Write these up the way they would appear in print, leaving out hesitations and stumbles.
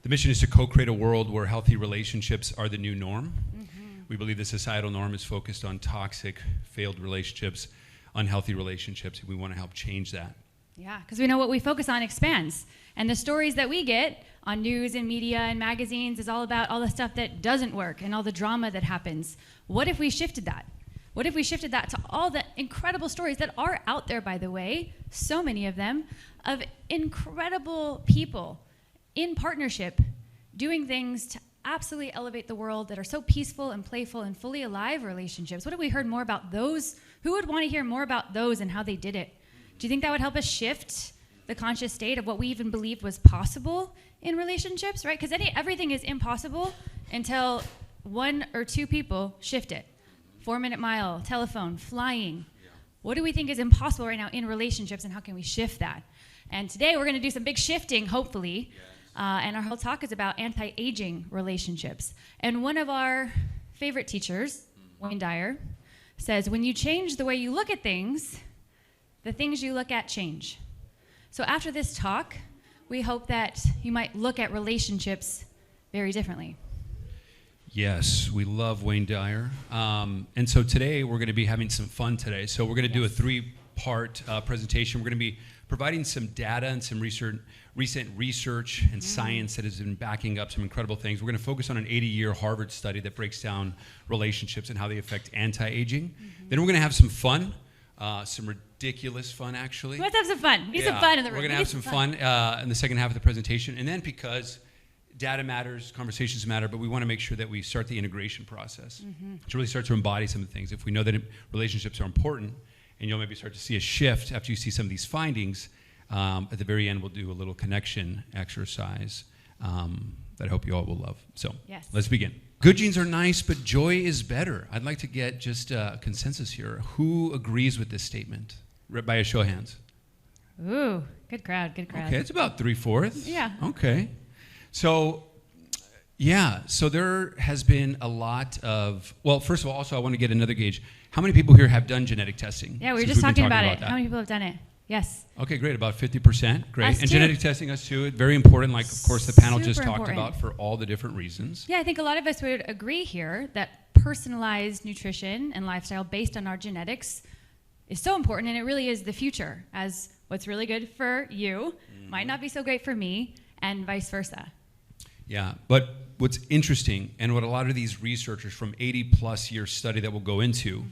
The mission is to co-create a world where healthy relationships are the new norm. We believe the societal norm is focused on toxic, failed relationships, unhealthy relationships, and we want to help change that. Yeah, because we know what we focus on expands. And the stories that we get on news and media and magazines is all about all the stuff that doesn't work and all the drama that happens. What if we shifted that? What if we shifted that to all the incredible stories that are out there, by the way, so many of them, of incredible people in partnership doing things to absolutely elevate the world that are so peaceful and playful and fully alive relationships? What if we heard more about those? Who would want to hear more about those and how they did it? Do you think that would help us shift the conscious state of what we even believed was possible in relationships, right? Because everything is impossible until one or two people shift it. 4-minute mile, telephone, flying. What do we think is impossible right now in relationships, and how can we shift that? And today we're going to do some big shifting, hopefully. And our whole talk is about anti-aging relationships. And one of our favorite teachers, Wayne Dyer, says, when you change the way you look at things, the things you look at change. So after this talk, we hope that you might look at relationships very differently. Yes, we love Wayne Dyer. And so today we're going to be having some fun today. So we're going to do a 3-part presentation. We're going to be providing some data and some recent research and science that has been backing up some incredible things. We're going to focus on an 80-year Harvard study that breaks down relationships and how they affect anti-aging. Then we're going to have some fun, some ridiculous fun, actually. Let's have some fun. Need some fun in the room. We're going to have some fun in the second half of the presentation. And then because data matters, conversations matter, but we want to make sure that we start the integration process to really start to embody some of the things. If we know that relationships are important, and you'll maybe start to see a shift after you see some of these findings, at the very end we'll do a little connection exercise that I hope you all will love. So let's begin. Good genes are nice, but joy is better. I'd like to get just a consensus here. Who agrees with this statement? By a show of hands. Ooh, good crowd, good crowd. Okay, it's about 3/4. Yeah. Okay. So, so there has been a lot of, well, first of all, also I want to get another gauge. How many people here have done genetic testing? Yeah, we were just talking about it. How many people have done it? Yes. Okay, great. About 50%. Great. Us and too. genetic testing, us too. Very important, like, of course, the panel just Super talked important. about for all the different reasons. Yeah, I think a lot of us would agree here that personalized nutrition and lifestyle based on our genetics is so important, and it really is the future, as what's really good for you might not be so great for me, and vice versa. Yeah, but what's interesting, and what a lot of these researchers from 80-plus year study that we'll go into,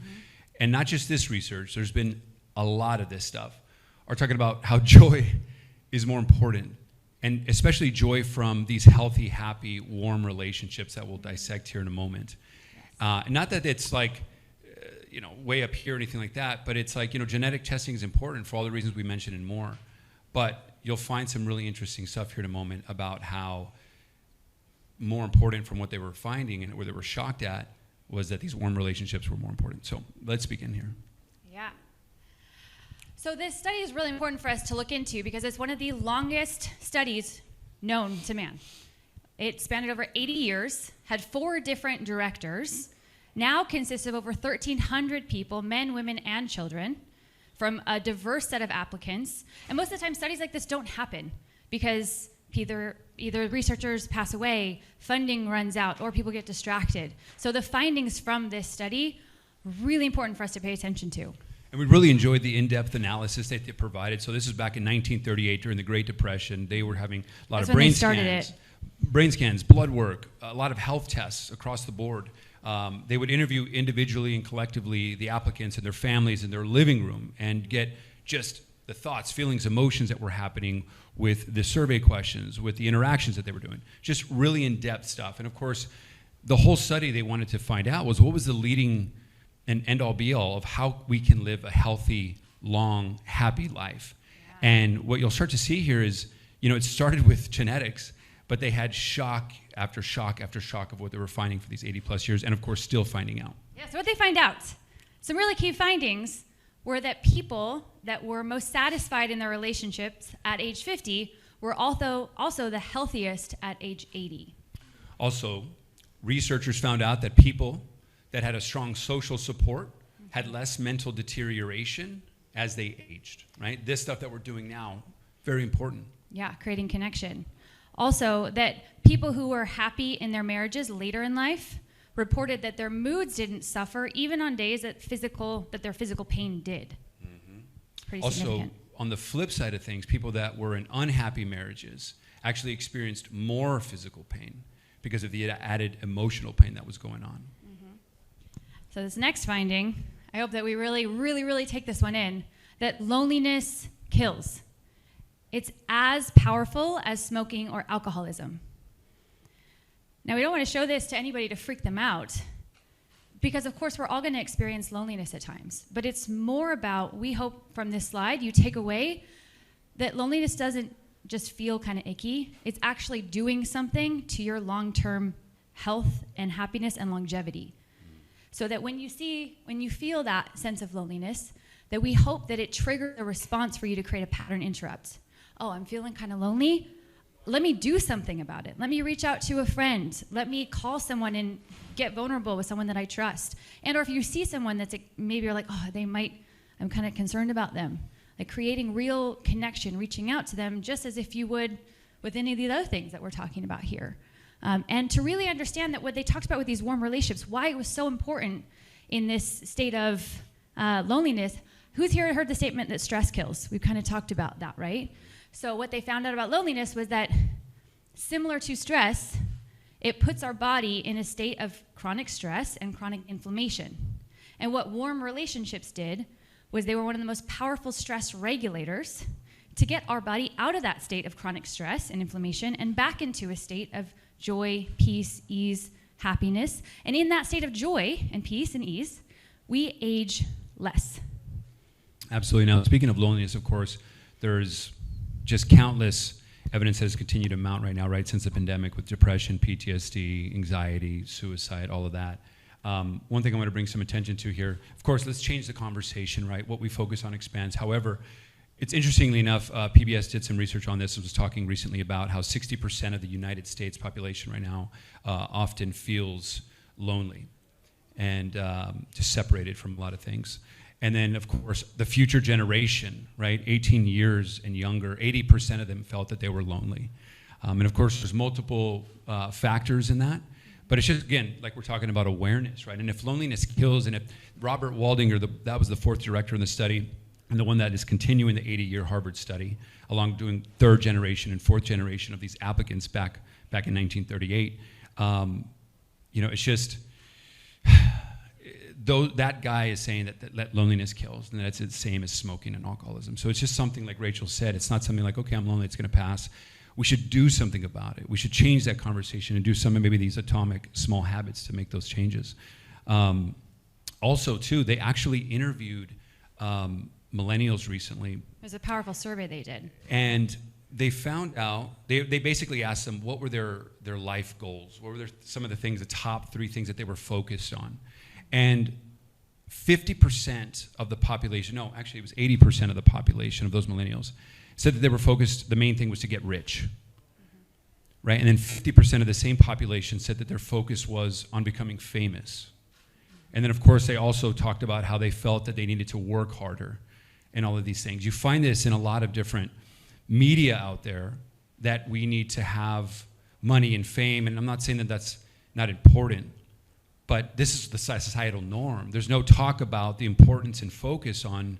and not just this research, there's been a lot of this stuff, are talking about how joy is more important, and especially joy from these healthy, happy, warm relationships that we'll dissect here in a moment. Not that it's like, way up here or anything like that, but it's like, genetic testing is important for all the reasons we mentioned and more. But you'll find some really interesting stuff here in a moment about how more important from what they were finding and where they were shocked at was that these warm relationships were more important. So let's begin here. Yeah. So this study is really important for us to look into because it's one of the longest studies known to man. It spanned over 80 years, had 4 different directors, now consists of over 1,300 people, men, women, and children, from a diverse set of applicants. And most of the time, studies like this don't happen because either researchers pass away, funding runs out, or people get distracted. So the findings from this study are really important for us to pay attention to. And we really enjoyed the in-depth analysis that they provided. So this is back in 1938 during the Great Depression. They were having a lot of brain scans, blood work, a lot of health tests across the board. They would interview individually and collectively the applicants and their families in their living room and get just the thoughts, feelings, emotions that were happening with the survey questions, with the interactions that they were doing. Just really in-depth stuff. And of course, the whole study they wanted to find out was what was the leading and end-all be-all of how we can live a healthy, long, happy life. Yeah. And what you'll start to see here is, it started with genetics, but they had shock after shock after shock of what they were finding for these 80-plus years, and of course, still finding out. Yeah, so what they find out, some really key findings were that people that were most satisfied in their relationships at age 50 were also the healthiest at age 80. Also, researchers found out that people that had a strong social support had less mental deterioration as they aged, right? This stuff that we're doing now, very important. Yeah, creating connection. Also, that people who were happy in their marriages later in life reported that their moods didn't suffer even on days that their physical pain did. Mm-hmm. Pretty also, significant. On the flip side of things, people that were in unhappy marriages actually experienced more physical pain because of the added emotional pain that was going on. Mm-hmm. So this next finding, I hope that we really, really, really take this one in, that loneliness kills. It's as powerful as smoking or alcoholism. Now, we don't want to show this to anybody to freak them out, because of course we're all going to experience loneliness at times. But it's more about, we hope from this slide you take away that loneliness doesn't just feel kind of icky. It's actually doing something to your long-term health and happiness and longevity. So that when you feel that sense of loneliness, that we hope that it triggers a response for you to create a pattern interrupt. Oh, I'm feeling kind of lonely. Let me do something about it. Let me reach out to a friend. Let me call someone and get vulnerable with someone that I trust. And or if you see someone that's maybe you're like, oh, I'm kind of concerned about them. Like creating real connection, reaching out to them just as if you would with any of the other things that we're talking about here. And to really understand that what they talked about with these warm relationships, why it was so important in this state of loneliness. Who's here heard the statement that stress kills? We've kind of talked about that, right? So what they found out about loneliness was that similar to stress, it puts our body in a state of chronic stress and chronic inflammation. And what warm relationships did was they were one of the most powerful stress regulators to get our body out of that state of chronic stress and inflammation and back into a state of joy, peace, ease, happiness. And in that state of joy and peace and ease, we age less. Absolutely. Now, speaking of loneliness, of course, there's just countless evidence that has continued to mount right now, right, since the pandemic with depression, PTSD, anxiety, suicide, all of that. One thing I want to bring some attention to here, of course, let's change the conversation, right? What we focus on expands. However, it's interestingly enough, PBS did some research on this. It was talking recently about how 60% of the United States population right now often feels lonely and just separated from a lot of things. And then, of course, the future generation, right, 18 years and younger, 80% of them felt that they were lonely. And of course, there's multiple factors in that. But it's just, again, like we're talking about awareness, right? And if loneliness kills, and if Robert Waldinger, that was the fourth director in the study, and the one that is continuing the 80-year Harvard study, along doing third generation and fourth generation of these applicants back in 1938, it's just... Though that guy is saying that loneliness kills, and that's the same as smoking and alcoholism. So it's just something like Rachel said. It's not something like, okay, I'm lonely, it's going to pass. We should do something about it. We should change that conversation and do some of maybe these atomic small habits to make those changes. Also, too, they actually interviewed millennials recently. It was a powerful survey they did. And they found out, they basically asked them what were their life goals, what were some of the things, the top 3 things that they were focused on. And 50% of the population, no, actually it was 80% of the population of those millennials said that they were focused, the main thing was to get rich, right? And then 50% of the same population said that their focus was on becoming famous. And then, of course, they also talked about how they felt that they needed to work harder and all of these things. You find this in a lot of different media out there, that we need to have money and fame. And I'm not saying that that's not important, but this is the societal norm. There's no talk about the importance and focus on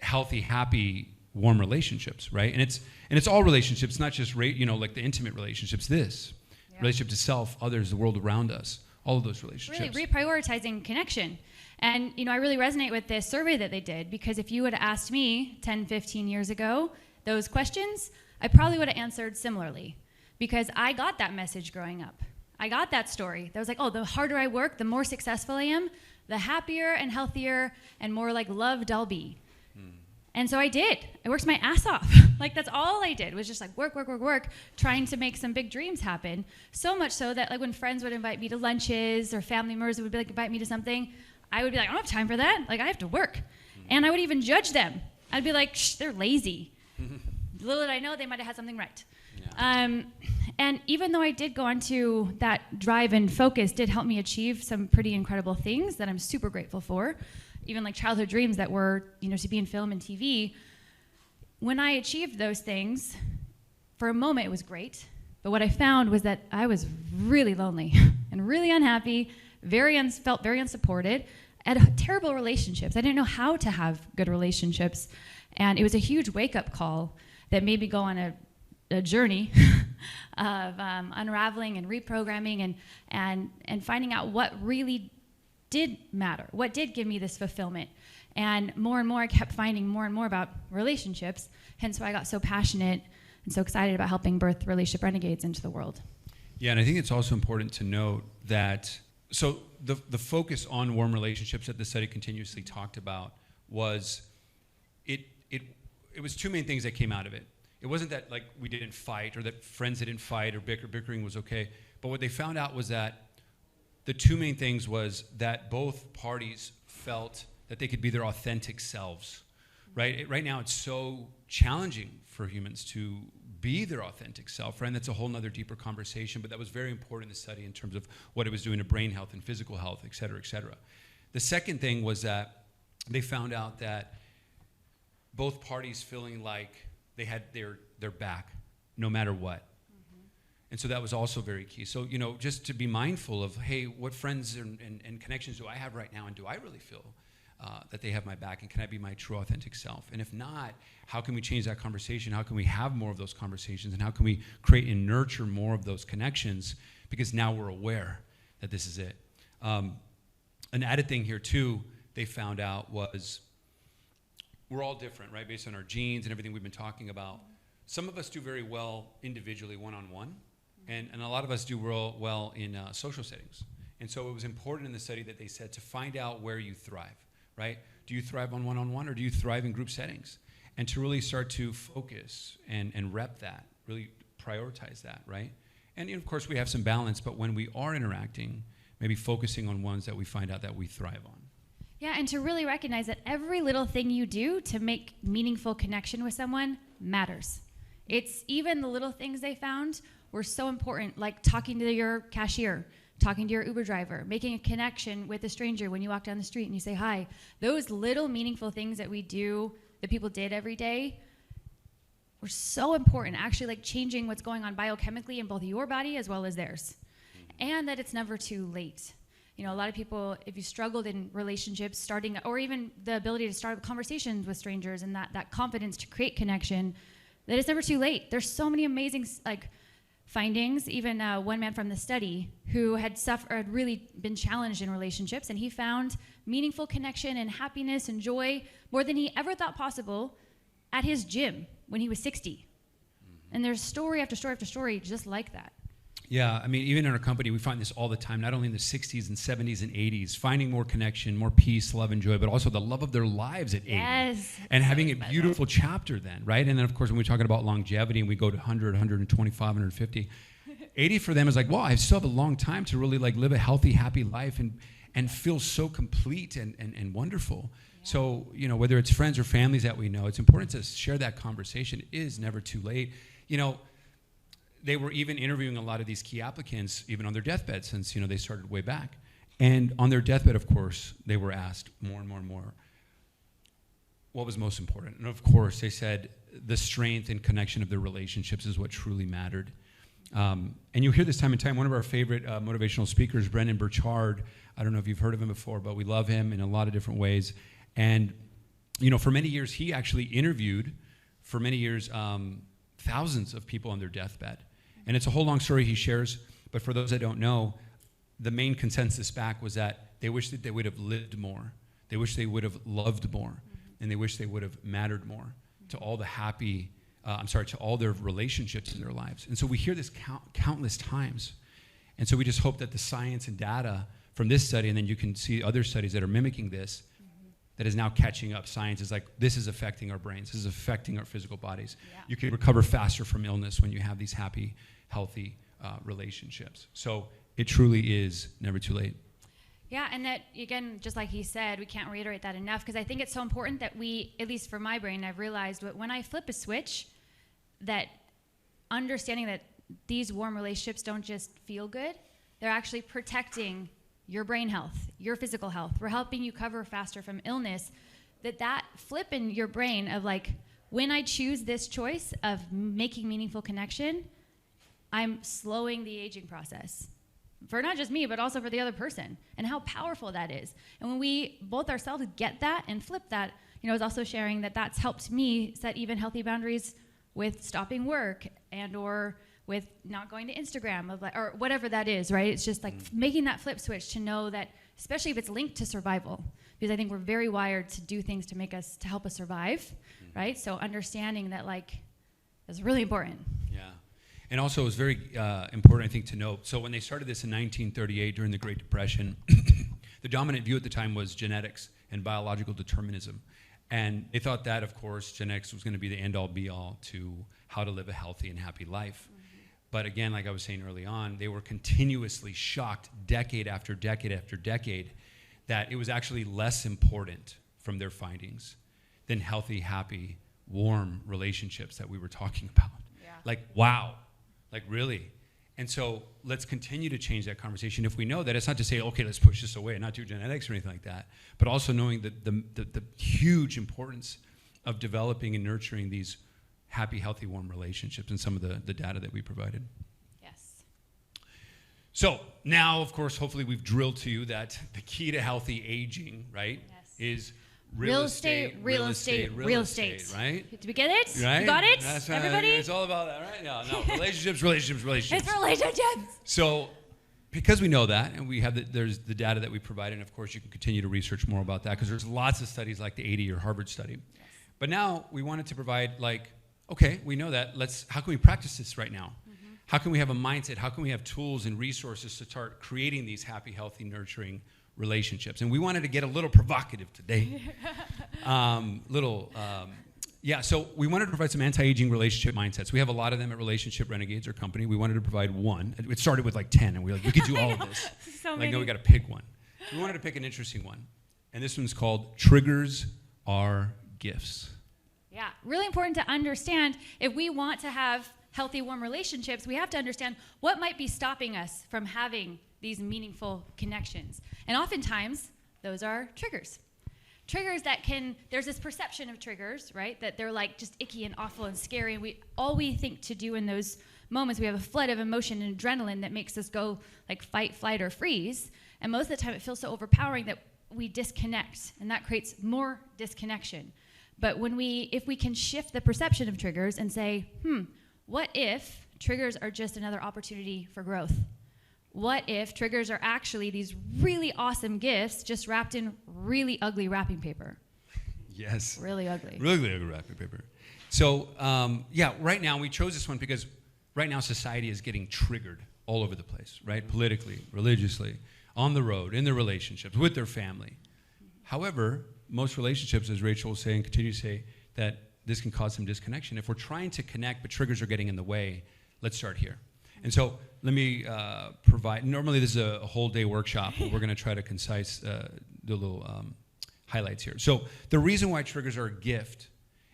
healthy, happy, warm relationships, right? And it's all relationships, not just like the intimate relationships. Relationship to self, others, the world around us, all of those relationships. Really reprioritizing connection. And I really resonate with this survey that they did, because if you would have asked me 10, 15 years ago those questions, I probably would have answered similarly, because I got that message growing up. I got that story. That was like, oh, the harder I work, the more successful I am, the happier and healthier and more like loved I'll be. And so I did. I worked my ass off. Like, that's all I did, was just like work, trying to make some big dreams happen. So much so that like when friends would invite me to lunches or family members would be like invite me to something, I would be like, I don't have time for that. Like, I have to work. And I would even judge them. I'd be like, shh, they're lazy. Little did I know they might have had something right. Yeah. And even though I did go on to that drive and focus did help me achieve some pretty incredible things that I'm super grateful for, even like childhood dreams that were, to be in film and TV. When I achieved those things, for a moment it was great, But what I found was that I was really lonely and really unhappy, felt very unsupported, had terrible relationships. I didn't know how to have good relationships. And it was a huge wake-up call that made me go on a journey of unraveling and reprogramming and finding out what really did matter, what did give me this fulfillment. And more I kept finding more and more about relationships, hence why I got so passionate and so excited about helping birth relationship renegades into the world. Yeah, and I think it's also important to note that, so the focus on warm relationships that the study continuously talked about was, it was two main things that came out of it. It wasn't that like we didn't fight or that friends didn't fight or bickering was okay, but what they found out was that the two main things was that both parties felt that they could be their authentic selves, right? Right now it's so challenging for humans to be their authentic self, right? And that's a whole nother deeper conversation, but that was very important in the study in terms of what it was doing to brain health and physical health, et cetera, et cetera. The second thing was that they found out that both parties feeling like they had their back no matter what. And so that was also very key. So, just to be mindful of, hey, what friends and connections do I have right now, and do I really feel that they have my back, and can I be my true authentic self? And if not, how can we change that conversation? How can we have more of those conversations? And how can we create and nurture more of those connections? Because now we're aware that this is it. An added thing here too, they found out was we're all different, right? Based on our genes and everything we've been talking about. Some of us do very well individually, one-on-one, and a lot of us do real well in social settings. And so it was important in the study that they said to find out where you thrive, right? Do you thrive on one-on-one, or do you thrive in group settings? And to really start to focus and rep that, really prioritize that, right? And of course we have some balance, but when we are interacting, maybe focusing on ones that we find out that we thrive on. Yeah, and to really recognize that every little thing you do to make meaningful connection with someone matters. It's even the little things they found were so important, like talking to your cashier, talking to your Uber driver, making a connection with a stranger when you walk down the street and you say hi. Those little meaningful things that we do, that people did every day, were so important, actually like changing what's going on biochemically in both your body as well as theirs. And that it's never too late. A lot of people, if you struggled in relationships, starting, or even the ability to start conversations with strangers and that confidence to create connection, that it's never too late. There's so many amazing findings. Even one man from the study who had really been challenged in relationships, and he found meaningful connection and happiness and joy more than he ever thought possible at his gym when he was 60. And there's story after story after story just like that. Yeah, I mean, even in our company, we find this all the time, not only in the 60s and 70s and 80s, finding more connection, more peace, love, and joy, but also the love of their lives at 80. Yes. And having a beautiful chapter then, right? And then, of course, when we're talking about longevity and we go to 100, 125, 150, 80 for them is like, wow, I still have a long time to really live a healthy, happy life and feel so complete and wonderful. Yeah. So, whether it's friends or families that we know, it's important to share that conversation. It is never too late. They were even interviewing a lot of these key applicants, even on their deathbed, since they started way back. And on their deathbed, of course, they were asked more and more and more, what was most important? And of course, they said the strength and connection of their relationships is what truly mattered. And you hear this time and time. One of our favorite motivational speakers, Brendon Burchard, I don't know if you've heard of him before, but we love him in a lot of different ways. And for many years, he actually interviewed, for many years, thousands of people on their deathbed. And it's a whole long story he shares, but for those that don't know, the main consensus back was that they wish that they would have lived more. They wish they would have loved more. And they wish they would have mattered more to all the to all their relationships in their lives. And so we hear this countless times. And so we just hope that the science and data from this study, and then you can see other studies that are mimicking this, that is now catching up. Science is like, this is affecting our brains. This is affecting our physical bodies. Yeah. You can recover faster from illness when you have these happy, healthy relationships. So it truly is never too late. Yeah, and that, again, just like he said, we can't reiterate that enough, because I think it's so important that we, at least for my brain, I've realized that when I flip a switch, that understanding that these warm relationships don't just feel good, they're actually protecting your brain health, your physical health. We're helping you recover faster from illness. That flip in your brain of like, when I choose this choice of making meaningful connection, I'm slowing the aging process for not just me, but also for the other person, and how powerful that is. And when we both ourselves get that and flip that, I was also sharing that that's helped me set even healthy boundaries with stopping work and or with not going to Instagram or whatever that is, right? It's just like making that flip switch to know that, especially if it's linked to survival, because I think we're very wired to do things to help us survive, right? So understanding that is really important. Yeah. And also, it was very important, I think, to note. So when they started this in 1938 during the Great Depression, the dominant view at the time was genetics and biological determinism. And they thought that, of course, genetics was going to be the end-all, be-all to how to live a healthy and happy life. But again, like I was saying early on, they were continuously shocked decade after decade after decade that it was actually less important from their findings than healthy, happy, warm relationships that we were talking about. Yeah. Wow. Really. And so let's continue to change that conversation. If we know that, it's not to say, okay, let's push this away and not do genetics or anything like that, but also knowing that the huge importance of developing and nurturing these happy, healthy, warm relationships and some of the data that we provided. Yes. So now, of course, hopefully we've drilled to you that the key to healthy aging, right, is real estate, right? Did we get it? Right? You got it? That's Everybody? It's all about that, right? No, relationships. It's relationships. So because we know that, and we have there's the data that we provide, and of course you can continue to research more about that because there's lots of studies like the 80 or Harvard study. Yes. But now we wanted to provide okay, we know that. How can we practice this right now? Mm-hmm. How can we have a mindset? How can we have tools and resources to start creating these happy, healthy, nurturing relationships? And we wanted to get a little provocative today. So we wanted to provide some anti-aging relationship mindsets. We have a lot of them at Relationship Renegades, our company. We wanted to provide one. It started with 10, and we were we could do all of this. No, we got to pick one. So we wanted to pick an interesting one. And this one's called Triggers Are Gifts. Yeah, really important to understand. If we want to have healthy, warm relationships, we have to understand what might be stopping us from having these meaningful connections. And oftentimes, those are triggers. Triggers there's this perception of triggers, right? That they're just icky and awful and scary. And all we think to do in those moments, we have a flood of emotion and adrenaline that makes us go fight, flight, or freeze. And most of the time, it feels so overpowering that we disconnect. And that creates more disconnection. But if we can shift the perception of triggers and say, what if triggers are just another opportunity for growth? What if triggers are actually these really awesome gifts just wrapped in really ugly wrapping paper? Yes. Really ugly. Really ugly wrapping paper. So, right now we chose this one because right now society is getting triggered all over the place, right? Politically, religiously, on the road, in their relationships, with their family. However, most relationships, as Rachel was saying, continue to say, that this can cause some disconnection. If we're trying to connect, but triggers are getting in the way, let's start here. And so let me provide, normally this is a whole day workshop, but we're going to try to do a little highlights here. So the reason why triggers are a gift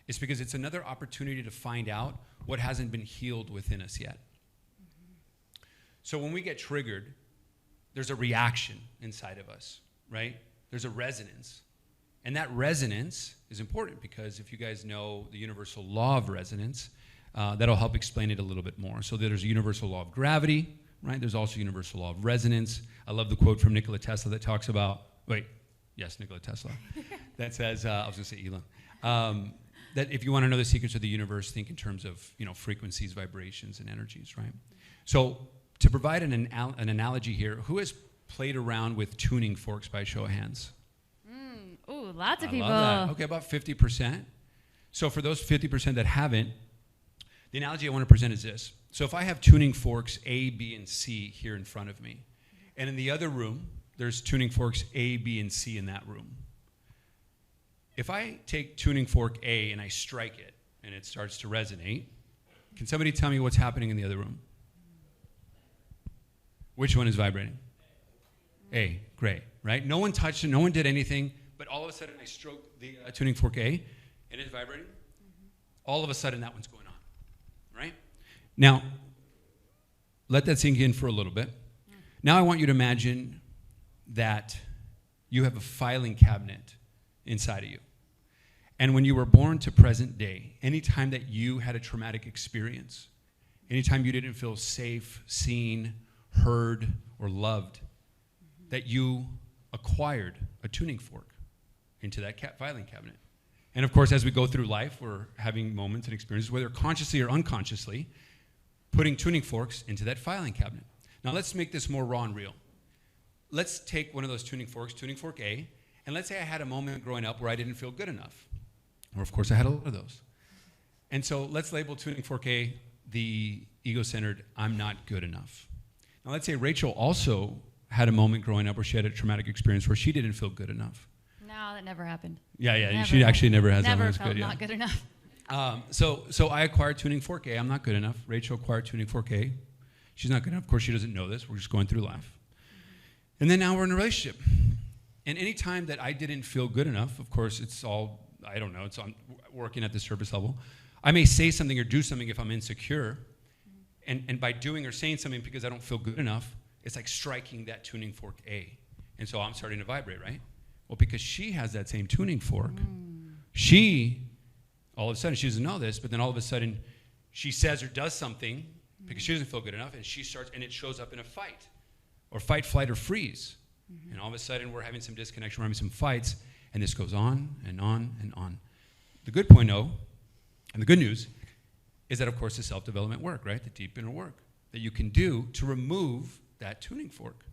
is because it's another opportunity to find out what hasn't been healed within us yet. So when we get triggered, there's a reaction inside of us, right? There's a resonance. And that resonance is important because if you guys know the universal law of resonance, that'll help explain it a little bit more. So there's a universal law of gravity, right? There's also a universal law of resonance. I love the quote from Nikola Tesla that talks about, Nikola Tesla, that says, I was going to say Elon, that if you want to know the secrets of the universe, think in terms of frequencies, vibrations, and energies, right? So to provide an analogy here, who has played around with tuning forks by show of hands? Ooh, lots of people. Love that. Okay, about 50%. So for those 50% that haven't, the analogy I want to present is this. So if I have tuning forks A, B, and C here in front of me, and in the other room, there's tuning forks A, B, and C in that room. If I take tuning fork A and I strike it, and it starts to resonate, can somebody tell me what's happening in the other room? Which one is vibrating? A, great, right? No one touched it, no one did anything, but all of a sudden I stroke the tuning fork A, and it's vibrating. All of a sudden that one's going on, right? Now, let that sink in for a little bit. Now I want you to imagine that you have a filing cabinet inside of you. And when you were born to present day, anytime that you had a traumatic experience, anytime you didn't feel safe, seen, heard, or loved, that you acquired a tuning fork into that filing cabinet. And of course, as we go through life, we're having moments and experiences, whether consciously or unconsciously, putting tuning forks into that filing cabinet. Now let's make this more raw and real. Let's take one of those tuning forks, tuning fork A, and let's say I had a moment growing up where I didn't feel good enough. Or of course I had a lot of those. And so let's label tuning fork A the ego-centered, I'm not good enough. Now let's say Rachel also had a moment growing up where she had a traumatic experience where she didn't feel good enough. No, that never happened. Yeah, she actually never has that. Never felt not good enough. So I acquired tuning fork A, I'm not good enough. Rachel acquired tuning fork A. She's not good enough. Of course, she doesn't know this. We're just going through life. And then now we're in a relationship. And any time that I didn't feel good enough, of course, it's all, I don't know, it's on working at the surface level. I may say something or do something if I'm insecure. And by doing or saying something because I don't feel good enough, it's like striking that tuning fork A. And so I'm starting to vibrate, right? Well, because she has that same tuning fork, she, all of a sudden, she doesn't know this, but then all of a sudden, she says or does something because she doesn't feel good enough, and she starts, and it shows up in a fight, or fight, flight, or freeze. And all of a sudden, we're having some disconnection, we're having some fights, and this goes on and on and on. The good point, though, and the good news, is that, of course, the self-development work, right? The deep inner work that you can do to remove that tuning fork.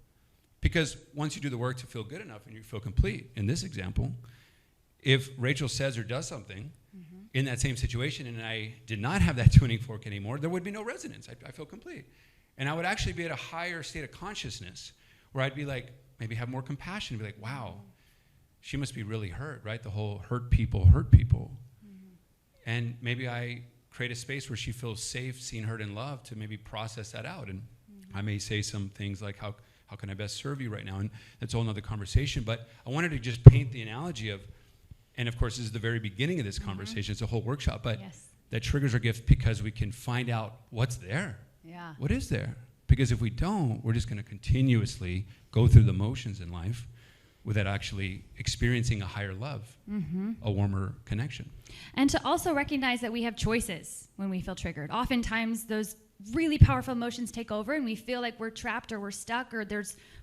Because once you do the work to feel good enough and you feel complete, in this example, if Rachel says or does something in that same situation and I did not have that tuning fork anymore, there would be no resonance. I feel complete. And I would actually be at a higher state of consciousness where I'd be like, maybe have more compassion, be like, wow, she must be really hurt, right? The whole hurt people. And maybe I create a space where she feels safe, seen, heard, and loved to maybe process that out. And I may say some things like, how can I best serve you right now? And that's a whole nother conversation. But I wanted to just paint the analogy of, and of course, this is the very beginning of this conversation. It's a whole workshop. But that triggers our gift because we can find out what's there. Yeah. What is there? Because if we don't, we're just going to continuously go through the motions in life without actually experiencing a higher love, a warmer connection. And to also recognize that we have choices when we feel triggered. Oftentimes, those really powerful emotions take over and we feel like we're trapped or we're stuck or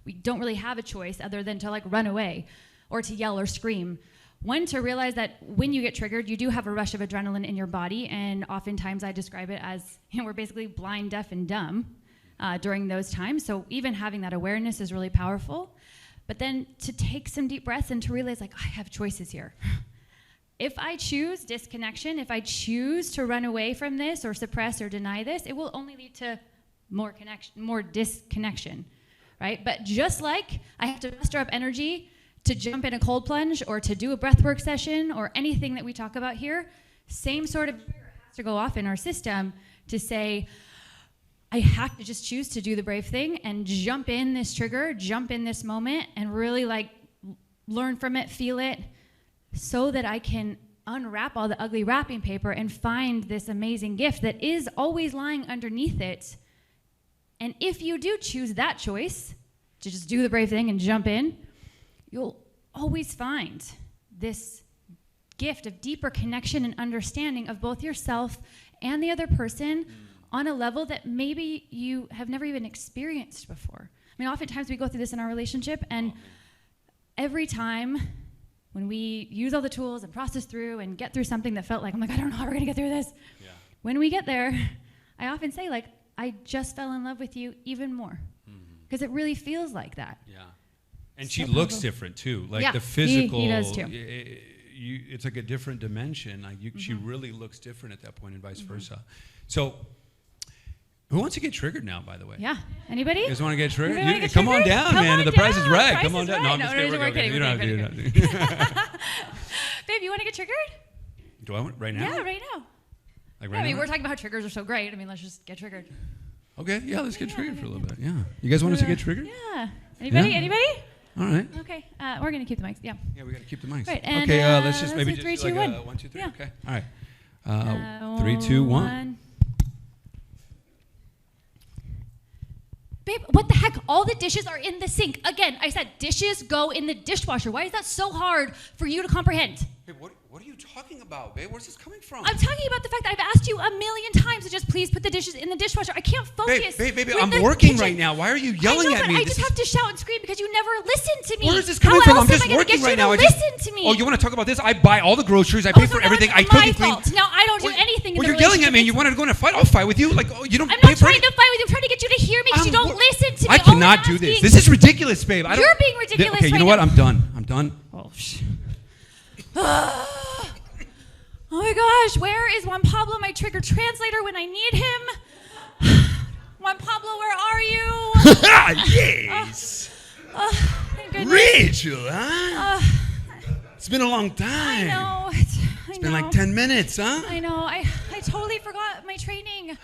we don't really have a choice other than to like run away or to yell or scream. One, to realize that when you get triggered, you do have a rush of adrenaline in your body, and oftentimes I describe it as, we're basically blind, deaf, and dumb during those times. So even having that awareness is really powerful. But then to take some deep breaths and to realize, like, I have choices here. If I choose disconnection, if I choose to run away from this or suppress or deny this, it will only lead to more disconnection, right? But just like I have to muster up energy to jump in a cold plunge or to do a breathwork session or anything that we talk about here, same sort of trigger has to go off in our system to say, I have to just choose to do the brave thing and jump in this trigger, jump in this moment, and really like learn from it, feel it, so that I can unwrap all the ugly wrapping paper and find this amazing gift that is always lying underneath it. And if you do choose that choice to just do the brave thing and jump in, you'll always find this gift of deeper connection and understanding of both yourself and the other person on a level that maybe you have never even experienced before. I mean, oftentimes we go through this in our relationship, and every time when we use all the tools and process through and get through something that felt like, I'm like, I don't know how we're gonna get through this. Yeah. When we get there, I often say, like, I just fell in love with you even more. Because it really feels like that. Yeah. And she looks different too. Like the physical, he does too. It's like a different dimension. Like she really looks different at that point, and vice versa. So, who wants to get triggered now, by the way? Yeah. Anybody? You guys want to get triggered? Come on down, man. The price is right. Come on down. No, I'm just kidding. We're kidding. You don't have to do that. Babe, you want to get triggered? Do I want right now? Yeah, right now. Like right now? I mean, we're talking about how triggers are so great. I mean, let's just get triggered. Okay. Yeah, let's get triggered for a little bit. Yeah. You guys want us to get triggered? Yeah. Anybody? Anybody? All right. Okay. We're going to keep the mics. Yeah. Yeah, we got to keep the mics. Right. And, okay. Let's just maybe just 3, 2, like 1. 1, 2, 3. Yeah. Okay. All right. 3, 2, 1. Babe, what the heck? All the dishes are in the sink. Again, I said dishes go in the dishwasher. Why is that so hard for you to comprehend? Babe, what are you talking about, babe? Where's this coming from? I'm talking about the fact that I've asked you a million times to just please put the dishes in the dishwasher. I can't focus. Babe, I'm working right now. Why are you yelling at me? I just have to shout and scream because you never listen to me. Where is this coming from? I'm just working right now. Listen to me. Oh, you want to talk about this? I buy all the groceries. I pay for everything. I cook and clean. Now I don't do anything. Well, you're yelling at me and you wanted to go in a fight. I'll fight with you. Like, oh, you don't. I'm not trying to fight with you. I'm trying to get you to hear me because you don't listen to me. I cannot do this. This is ridiculous, babe. You're being ridiculous. Okay, you know what? I'm done. Oh, oh my gosh, where is Juan Pablo, my trigger translator, when I need him? Juan Pablo, where are you? Yes. Thank goodness. Rachel, huh? It's been a long time. I know. It's been like 10 minutes, huh? I know. I totally forgot my training.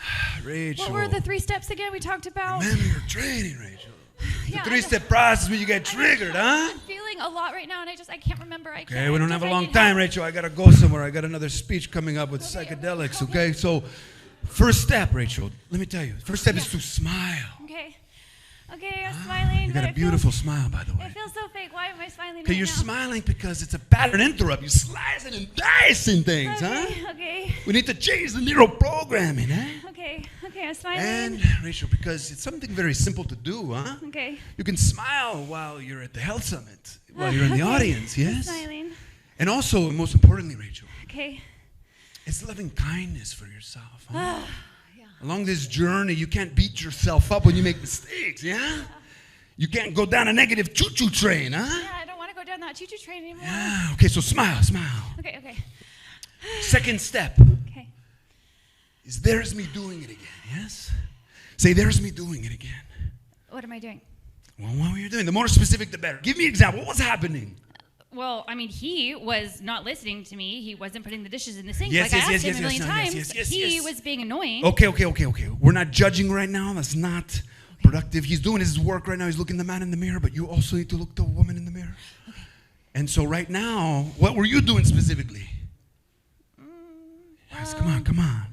Rachel. What were the 3 steps again we talked about? Remember your training, Rachel. Yeah, the 3-step process when you get triggered, huh? I'm feeling a lot right now, and I can't remember. Okay, we don't have a long time, Rachel. I got to go somewhere. I got another speech coming up with psychedelics, okay? So, first step, Rachel, let me tell you. First step is to smile. Okay, I'm smiling. You got a beautiful smile, by the way. It feels so fake. Why am I smiling right now? Okay, you're smiling because it's a pattern interrupt. You're slicing and dicing things, huh? Okay. We need to change the neural programming, huh? Okay, I'm smiling. And, Rachel, because it's something very simple to do, huh? Okay. You can smile while you're at the health summit, while you're in the audience, yes? I'm smiling. And also, most importantly, Rachel. Okay. It's loving kindness for yourself, huh? Yeah. Along this journey, you can't beat yourself up when you make mistakes, yeah? You can't go down a negative choo-choo train, huh? Yeah, I don't want to go down that choo-choo train anymore. Yeah, okay, so smile. Okay. Second step. Okay. Is there's me doing it again, yes? Say, there's me doing it again. What am I doing? Well, what were you doing? The more specific, the better. Give me an example. What was happening? Well, I mean, he was not listening to me. He wasn't putting the dishes in the sink. Yes, I asked him a million times. He was being annoying. Okay. We're not judging right now. That's not productive. He's doing his work right now. He's looking the man in the mirror, but you also need to look the woman in the mirror. Okay. And so right now, what were you doing specifically? Yes, come on.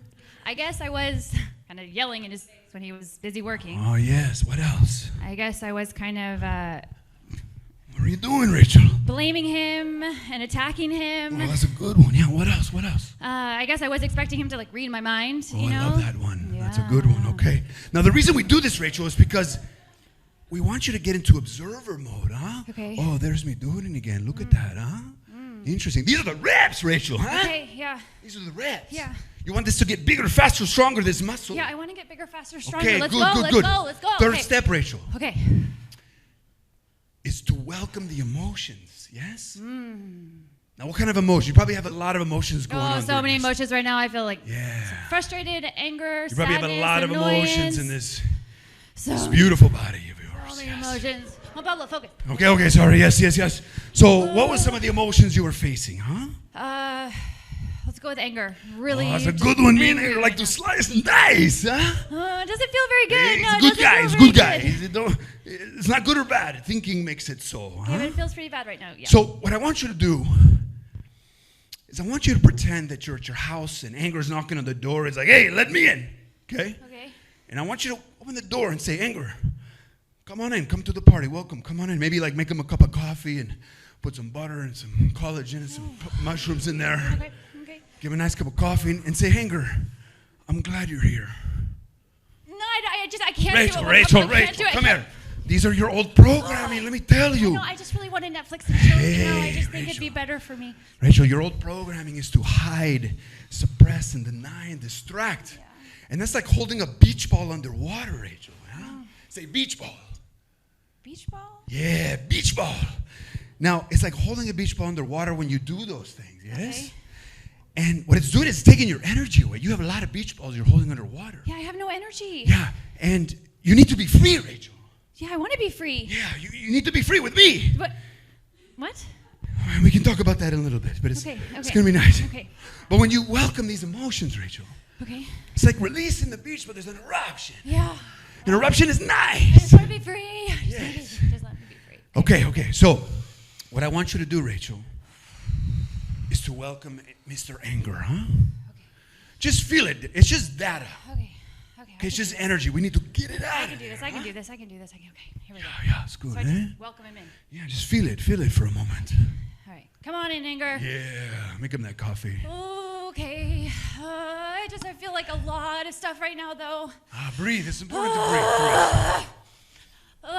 I guess I was kind of yelling in his face when he was busy working. Oh, yes. What else? I guess I was kind of... what are you doing, Rachel? Blaming him and attacking him. Well, that's a good one. Yeah, what else? I guess I was expecting him to read my mind, I love that one. Yeah. That's a good one, okay. Now, the reason we do this, Rachel, is because we want you to get into observer mode, huh? Okay. Oh, there's me doing it again. Look at that, huh? Interesting. These are the reps, Rachel, huh? Okay, yeah. These are the reps. Yeah. You want this to get bigger, faster, stronger, this muscle. Yeah, I want to get bigger, faster, stronger. Okay, Let's good. go. Third step, Rachel. Okay. Is to welcome the emotions, yes? Now, what kind of emotion? You probably have a lot of emotions going on. Oh, so many emotions right now. I feel like frustrated, anger, you probably sadness, have a lot of annoyance. emotions in this beautiful body of yours. So many emotions. Juan Pablo, focus. Okay, sorry. Yes. So, what were some of the emotions you were facing, huh? Let's go with anger. Really. Oh, that's a good one. Me and anger like to slice and dice, huh? Doesn't feel very good. It's good guys. It's not good or bad. Thinking makes it so, huh? Yeah, but it feels pretty bad right now. Yeah. So, what I want you to do is I want you to pretend that you're at your house and anger is knocking on the door. It's like, hey, let me in, okay? And I want you to open the door and say, anger, come on in. Come to the party. Welcome. Come on in. Maybe make him a cup of coffee and put some butter and some collagen and some mushrooms in there. Okay. Give him a nice cup of coffee and say, anger, I'm glad you're here. No, I can't do it. Rachel, come here. These are your old programming, let me tell you. No, I just really want to Netflix and chill. I just think it'd be better for me. Rachel, your old programming is to hide, suppress, and deny, and distract. Yeah. And that's like holding a beach ball underwater, Rachel. Huh? Say beach ball. Beach ball? Yeah, beach ball. Now, it's like holding a beach ball underwater when you do those things, yes? Okay. And what it's doing is taking your energy away. You have a lot of beach balls you're holding underwater. Yeah, I have no energy. Yeah, and you need to be free, Rachel. Yeah, I want to be free. Yeah, you need to be free with me. But, what? We can talk about that in a little bit, but it's going to be nice. Okay. But when you welcome these emotions, Rachel, it's like releasing the beach, but there's an eruption. Yeah. An eruption is nice. I just want to be free. Yes. Just let me be free. Okay. So, what I want you to do, Rachel, is to welcome Mr. Anger, huh? Okay. Just feel it. It's just data. Okay, it's just energy. We need to get it out. I can do this. Okay, here we go. Yeah, it's good, so I just welcome him in. Yeah, just feel it for a moment. All right. Come on in, Anger. Yeah, make him that coffee. Okay. I feel like a lot of stuff right now, though. Breathe. It's important to breathe.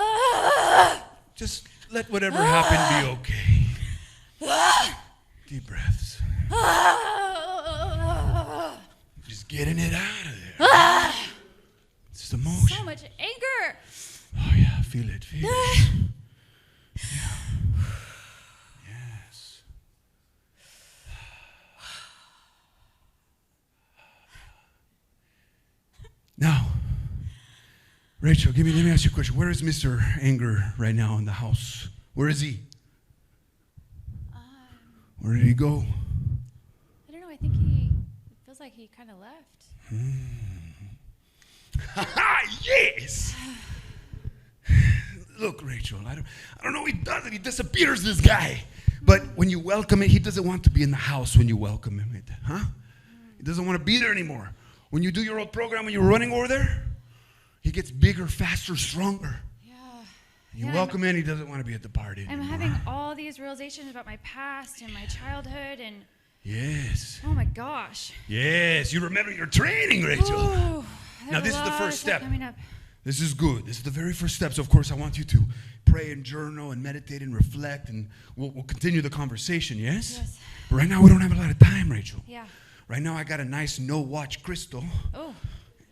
Just let whatever happened be okay. Deep breaths. Just getting it out of there. It's the emotion. So much anger. Oh, yeah. Feel it. Feel it. Yeah. Yes. Now, Rachel, let me ask you a question. Where is Mr. Anger right now in the house? Where is he? Where did he go? I don't know. I think it feels like he kind of left. Yes! Look, Rachel, I don't know what he does. He disappears, this guy. But when you welcome it, he doesn't want to be in the house when you welcome him. Huh? He doesn't want to be there anymore. When you do your old program, when you're running over there, he gets bigger, faster, stronger. Yeah. You welcome in, he doesn't want to be at the party anymore. I'm having all these realizations about my past and my childhood and... Yes. Oh, my gosh. Yes, you remember your training, Rachel. Ooh, now, this is the first step. Coming up. This is good. This is the very first step. So, of course, I want you to pray and journal and meditate and reflect, and we'll continue the conversation, yes? Yes. But right now, we don't have a lot of time, Rachel. Yeah. Right now, I got a nice no-watch crystal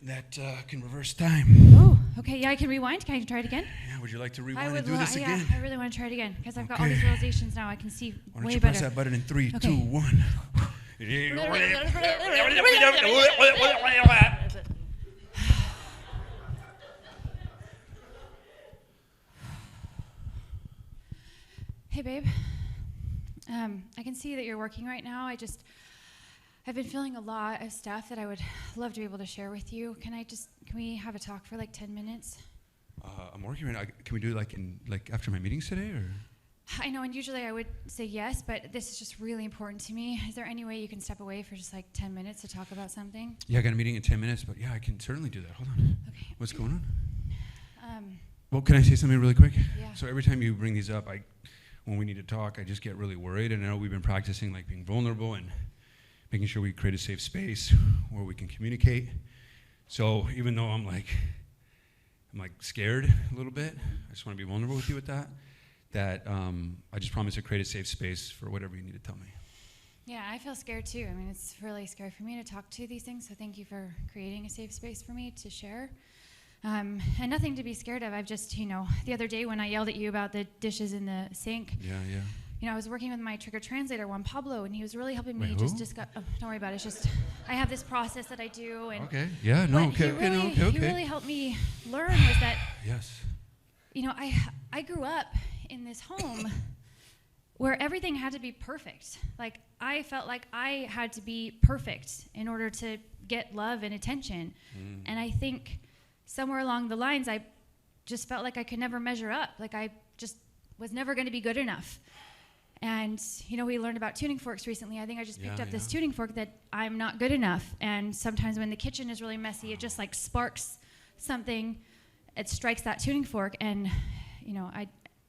that can reverse time. Oh, okay. Yeah, I can rewind. Can I try it again? Yeah, would you like to rewind and do this again? Yeah, I really want to try it again because I've got all these realizations now. I can see Why don't way you better. press that button in 3, Okay. 2, 1. Hey, babe. I can see that you're working right now. I've been feeling a lot of stuff that I would love to be able to share with you. Can we have a talk for like 10 minutes? I'm working right now. Can we do it after my meetings today, or? I know, and usually I would say yes, but this is just really important to me. Is there any way you can step away for just like 10 minutes to talk about something? Yeah, I got a meeting in 10 minutes, but yeah, I can certainly do that. Hold on. Okay. What's going on? Well, can I say something really quick? Yeah. So every time you bring these up, when we need to talk, I just get really worried. And I know we've been practicing like being vulnerable and making sure we create a safe space where we can communicate. So even though I'm scared a little bit, I just want to be vulnerable with you with that. I just promise to create a safe space for whatever you need to tell me. Yeah, I feel scared too. I mean, it's really scary for me to talk to these things, so thank you for creating a safe space for me to share. And nothing to be scared of. I've just, the other day when I yelled at you about the dishes in the sink, I was working with my trigger translator, Juan Pablo, and he was really helping me just discuss. Oh, don't worry about it. It's just, I have this process that I do. And okay. Yeah, no, okay. He really helped me learn was that, yes. I grew up in this home where everything had to be perfect. Like, I felt like I had to be perfect in order to get love and attention. And I think somewhere along the lines, I just felt like I could never measure up. Like, I just was never going to be good enough. And, we learned about tuning forks recently. I think I just picked up this tuning fork that I'm not good enough. And sometimes when the kitchen is really messy, it just like sparks something. It strikes that tuning fork. And,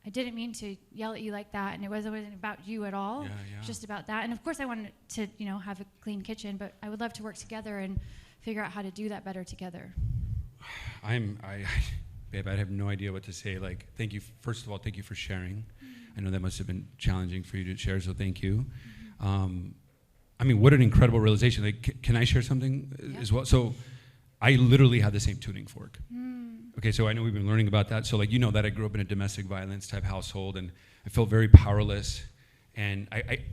I didn't mean to yell at you like that. And it wasn't about you at all. It was just about that. And of course I wanted to, have a clean kitchen, but I would love to work together and figure out how to do that better together. Babe, I have no idea what to say. Like, thank you. First of all, thank you for sharing. I know that must have been challenging for you to share, so thank you. What an incredible realization. Like, can I share something as well? So I literally have the same tuning fork. Okay, so I know we've been learning about that. So that I grew up in a domestic violence type household, and I felt very powerless. And I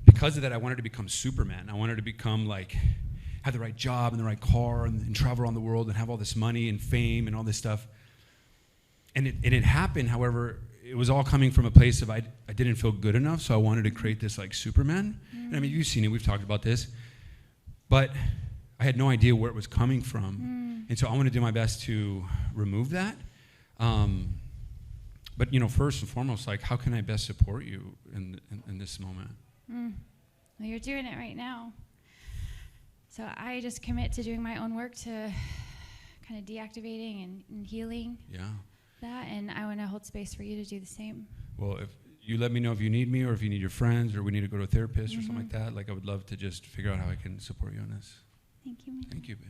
because of that, I wanted to become Superman. I wanted to become have the right job and the right car and travel around the world and have all this money and fame and all this stuff. And it happened, however, it was all coming from a place of I didn't feel good enough, so I wanted to create this Superman. And you've seen it, we've talked about this. But I had no idea where it was coming from. And so I want to do my best to remove that. But first and foremost, how can I best support you in this moment? Well, you're doing it right now. So I just commit to doing my own work to kind of deactivating and healing that, and I want to hold space for you to do the same. Well, if you let me know if you need me or if you need your friends or we need to go to a therapist or something like that. Like, I would love to just figure out how I can support you on this. Thank you. Thank you, babe.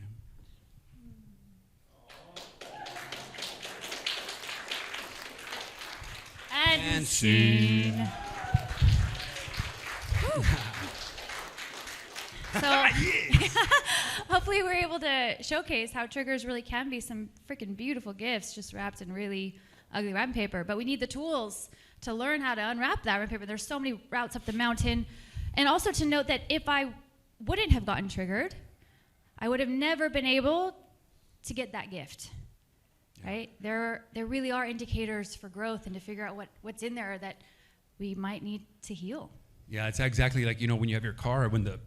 And scene. So hopefully we're able to showcase how triggers really can be some freaking beautiful gifts just wrapped in really ugly wrapping paper. But we need the tools to learn how to unwrap that wrapping paper. There's so many routes up the mountain. And also to note that if I wouldn't have gotten triggered, I would have never been able to get that gift. Right? There really are indicators for growth and to figure out what's in there that we might need to heal. Yeah, it's exactly like, when you have your car, when the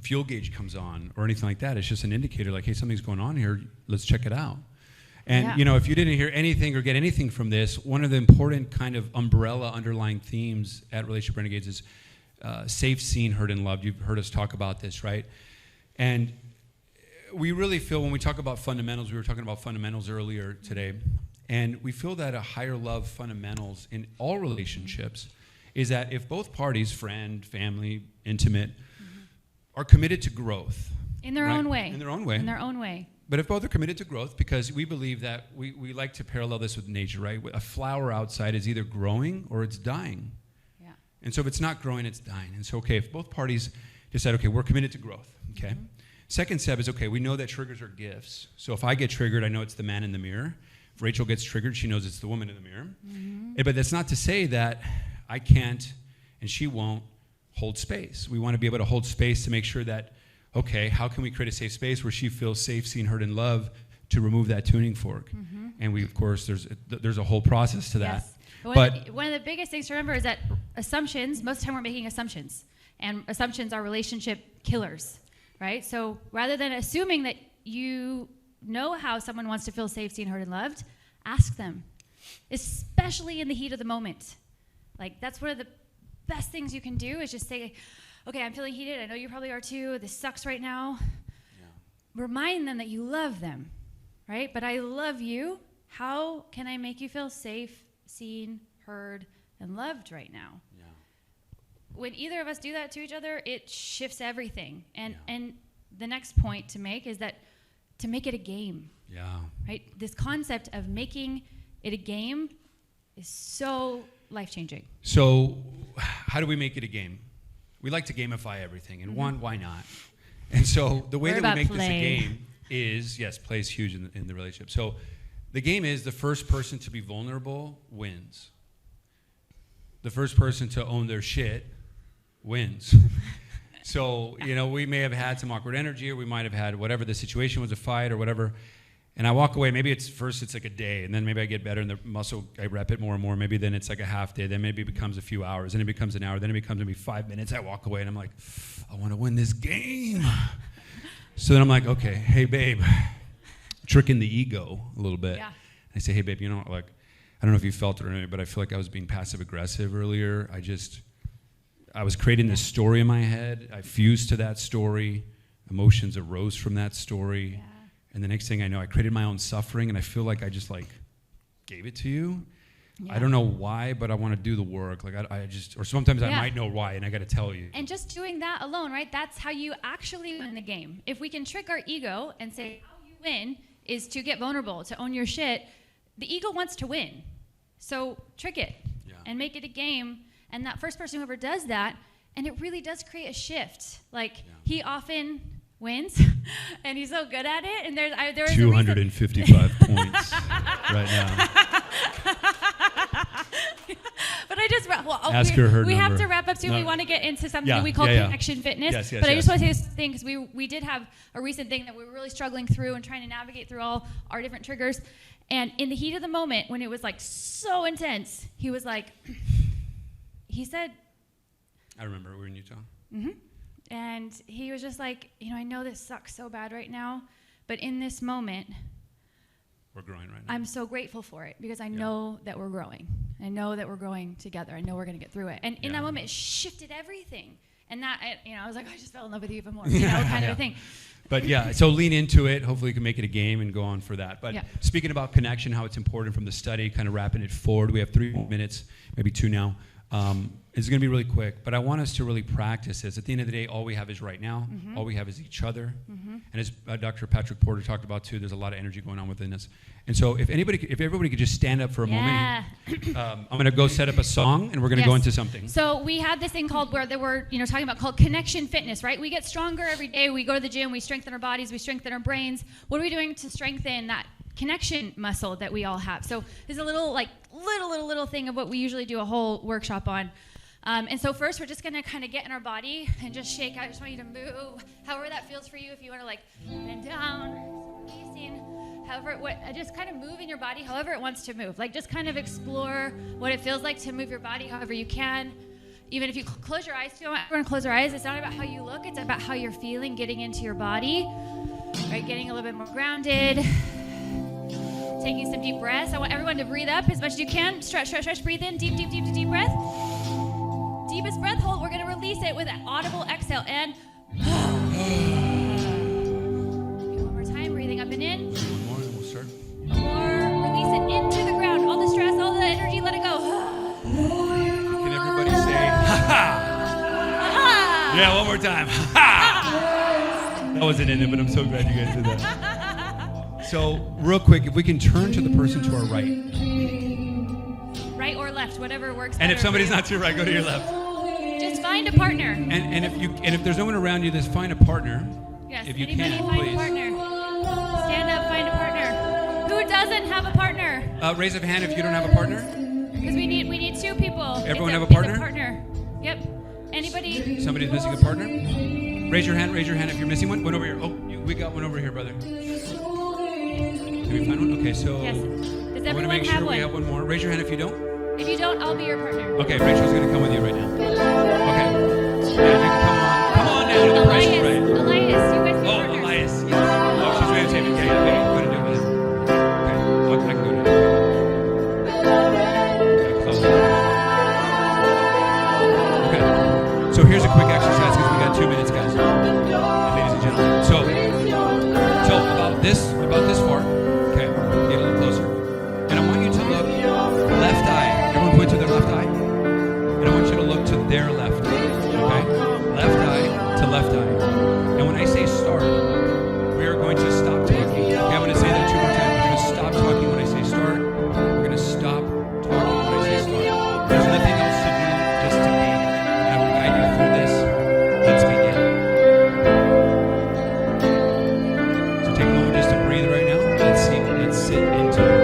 fuel gauge comes on or anything like that, it's just an indicator like, hey, something's going on here, let's check it out. And, if you didn't hear anything or get anything from this, one of the important kind of umbrella underlying themes at Relationship Renegades is safe, seen, heard, and loved. You've heard us talk about this, right? And we really feel when we talk about fundamentals, we were talking about fundamentals earlier today, and we feel that a higher love fundamentals in all relationships is that if both parties, friend, family, intimate, are committed to growth. In their own way. In their own way. In their own way. But if both are committed to growth, because we believe that we like to parallel this with nature, right? A flower outside is either growing or it's dying. Yeah. And so if it's not growing, it's dying. And so, okay, if both parties decide, okay, we're committed to growth, okay? Mm-hmm. Second step is, okay, we know that triggers are gifts. So if I get triggered, I know it's the man in the mirror. If Rachel gets triggered, she knows it's the woman in the mirror. Mm-hmm. But that's not to say that I can't and she won't hold space. We want to be able to hold space to make sure that, okay, how can we create a safe space where she feels safe, seen, heard, and loved to remove that tuning fork? Mm-hmm. And we, of course, there's a whole process to that. Yes. One of the biggest things to remember is that assumptions, most of the time we're making assumptions. And assumptions are relationship killers, right? So rather than assuming that you know how someone wants to feel safe, seen, heard, and loved, ask them, especially in the heat of the moment. Like, that's one of the best things you can do is just say, okay, I'm feeling heated. I know you probably are too. This sucks right now. Yeah. Remind them that you love them, right? But I love you. How can I make you feel safe, seen, heard, and loved right now? Yeah. When either of us do that to each other, it shifts everything. And the next point to make is that to make it a game. Yeah. Right? This concept of making it a game is so life-changing. So how do we make it a game? We like to gamify everything. And one, why not? And so the way that we make this a game is, yes, play is huge in the relationship. So the game is the first person to be vulnerable wins. The first person to own their shit wins. So, we may have had some awkward energy, or we might have had whatever the situation was, a fight or whatever. And I walk away, maybe it's like a day, and then maybe I get better and the muscle, I rep it more and more. Maybe then it's like a half day, then maybe it becomes a few hours, then it becomes an hour, then it becomes maybe 5 minutes. I walk away and I'm like, I want to win this game. So then I'm like, okay, hey babe, tricking the ego a little bit. Yeah. I say, hey babe, I don't know if you felt it or not, but I feel like I was being passive aggressive earlier. I was creating this story in my head. I fused to that story. Emotions arose from that story. Yeah. And the next thing I know, I created my own suffering, and I feel like I just gave it to you. Yeah. I don't know why, but I want to do the work. Or sometimes I might know why, and I got to tell you. And just doing that alone, right? That's how you actually win the game. If we can trick our ego and say how you win is to get vulnerable, to own your shit, the ego wants to win. So trick it and make it a game. And that first person who ever does that, and it really does create a shift. He often wins, and he's so good at it. And there is 255 points right now. But I just ask her we number. Have to wrap up soon. We want to get into something we call connection fitness. Yes, but I just want to say this thing because we did have a recent thing that we were really struggling through and trying to navigate through all our different triggers. And in the heat of the moment, when it was so intense, he said, I remember we were in Utah. Mm-hmm. And he was just like, I know this sucks so bad right now, but in this moment, we're growing right now. I'm so grateful for it because I know that we're growing. I know that we're growing together. I know we're going to get through it. And in that moment, it shifted everything. And that, I was like, I just fell in love with you even more, kind of a thing. But so lean into it. Hopefully you can make it a game and go on for that. But speaking about connection, how it's important from the study, kind of wrapping it forward. We have 3 minutes, maybe 2 now. It's going to be really quick, but I want us to really practice this. At the end of the day, all we have is right now. All we have is each other. And as Dr. Patrick Porter talked about too, there's a lot of energy going on within us. And so if everybody could just stand up for a moment. I'm going to go set up a song, and we're going to go into something. So we have this thing called, where we're talking about, called connection fitness, right? We get stronger every day. We go to the gym. We strengthen our bodies. We strengthen our brains. What are we doing to strengthen that connection muscle that we all have? So there's a little thing of what we usually do a whole workshop on. And so first, we're just going to kind of get in our body and just shake out. I just want you to move, however that feels for you. If you want to bend down, releasing, just kind of move in your body however it wants to move. Just kind of explore what it feels like to move your body however you can. Even if you close your eyes, too, I want everyone to close their eyes. It's not about how you look. It's about how you're feeling, getting into your body, right? Getting a little bit more grounded. Taking some deep breaths. I want everyone to breathe up as much as you can. Stretch, breathe in. Deep breath. Deepest breath, hold. We're going to release it with an audible exhale. And one more time, breathing up and in. One more, and we'll start. One more, release it into the ground. All the stress, all the energy, let it go. Can everybody say, ha-ha? Ha-ha! Yeah, one more time. Ha-ha! That wasn't in it, but I'm so glad you guys did that. So, real quick, if we can turn to the person to our right. Right or left, whatever works. And if somebody's not to your right, go to your left. Just find a partner. And if there's no one around you, just find a partner. Yes. If you Anybody can, find please. a partner. Stand up, find a partner. Who doesn't have a partner? Raise a hand if you don't have a partner. Because we need two people. Everyone have a partner? It's a partner. Yep. Anybody? Somebody's missing a partner. Raise your hand if you're missing one. One over here. Oh, we got one over here, brother. Can we find one? Okay, so yes. Does I want to make sure we have one more. Raise your hand if you don't. If you don't, I'll be your partner. Okay, Rachel's going to come with you right now. Okay. Yeah, you can come on down to the price is right. Elias, you guys be partners. partners. Elias. Yes. Oh, she's ready to take it. Okay, go ahead and do it with him. Okay, I can go to it. Okay, so here's a quick exercise because we got 2 minutes, guys. Ladies and gentlemen. So about this far. Okay, get a little closer. And I want you to look left eye. Everyone point to their left eye. And I want you to look to their left eye. Okay? Left eye to left eye. And when I say start, we are going to stop talking. Okay, I'm going to say that 2 more times. We're going to stop talking when I say start. We're going to stop talking when I say start. There's nothing else to do, just to be. And I will guide you through this. Let's begin. So take a moment just to breathe right now. Let's sit into it.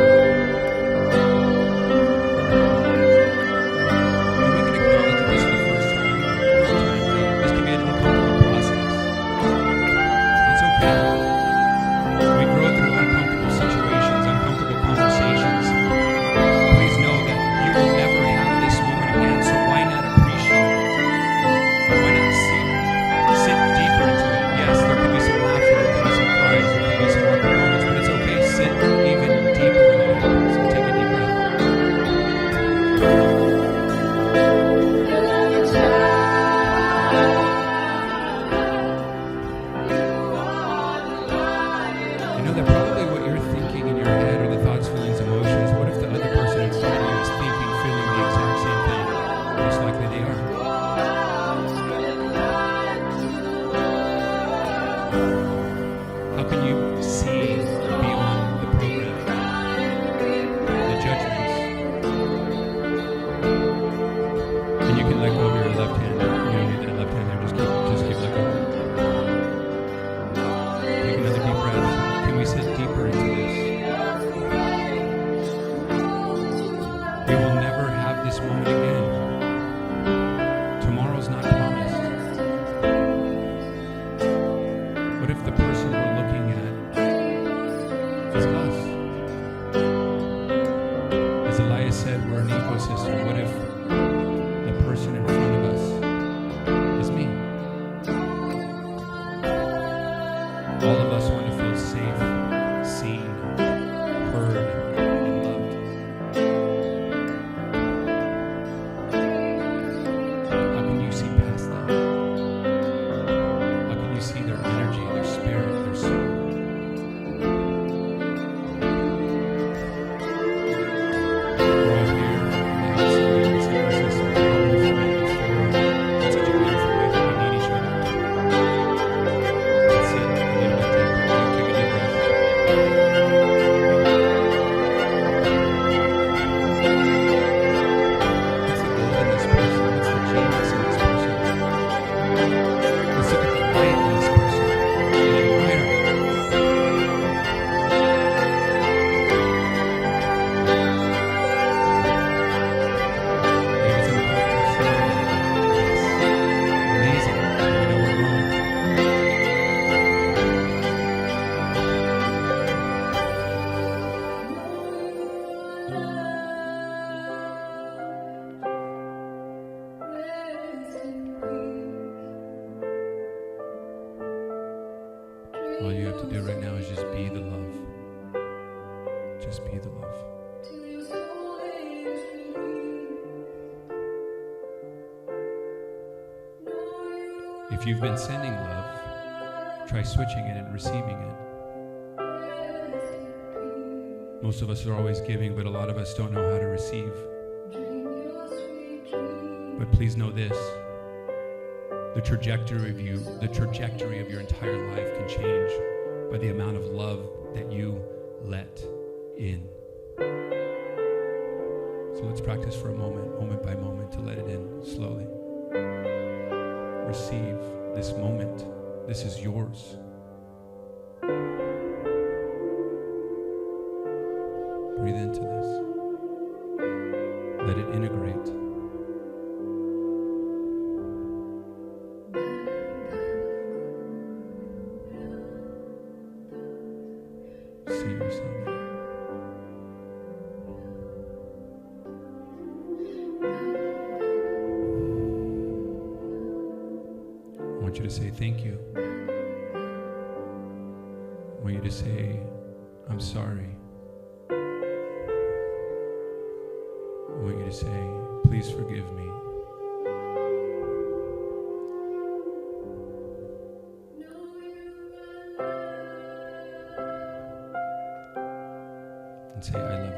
love. If you've been sending love, try switching it and receiving it. Most of us are always giving, but a lot of us don't know how to receive. But please know this. The trajectory of your entire life can change by the amount of love that you let in. So let's practice for a moment by moment, to let it in slowly. Receive this moment. This is yours. Breathe into this. Let it integrate. See yourself. I want you to say thank you. I want you to say, I'm sorry. I want you to say, please forgive me. And say, I love you.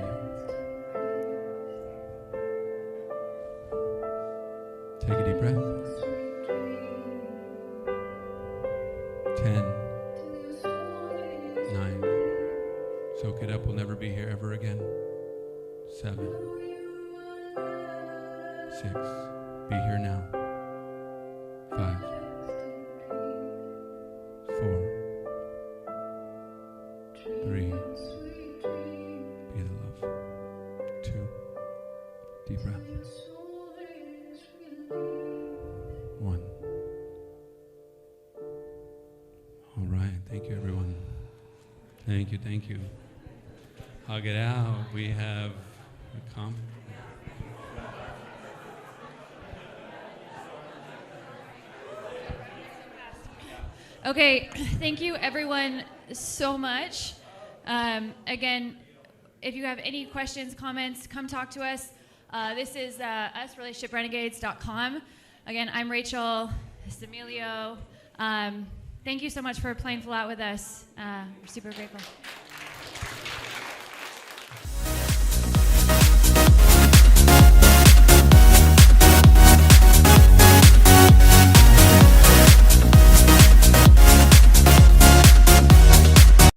Take a deep breath. 10, 9, soak it up, we'll never be here ever again. 7, 6, be here now. 5, 4, 3, be the love. 2, deep breath. 1. All right, thank you, everyone. Thank you. Hug it out. We have a comment. Okay, thank you everyone so much. Again, if you have any questions, comments, come talk to us. This is us, relationshiprenegades.com. Again, I'm Rachel. This is Emilio. Thank you so much for playing full out with us. We're super grateful.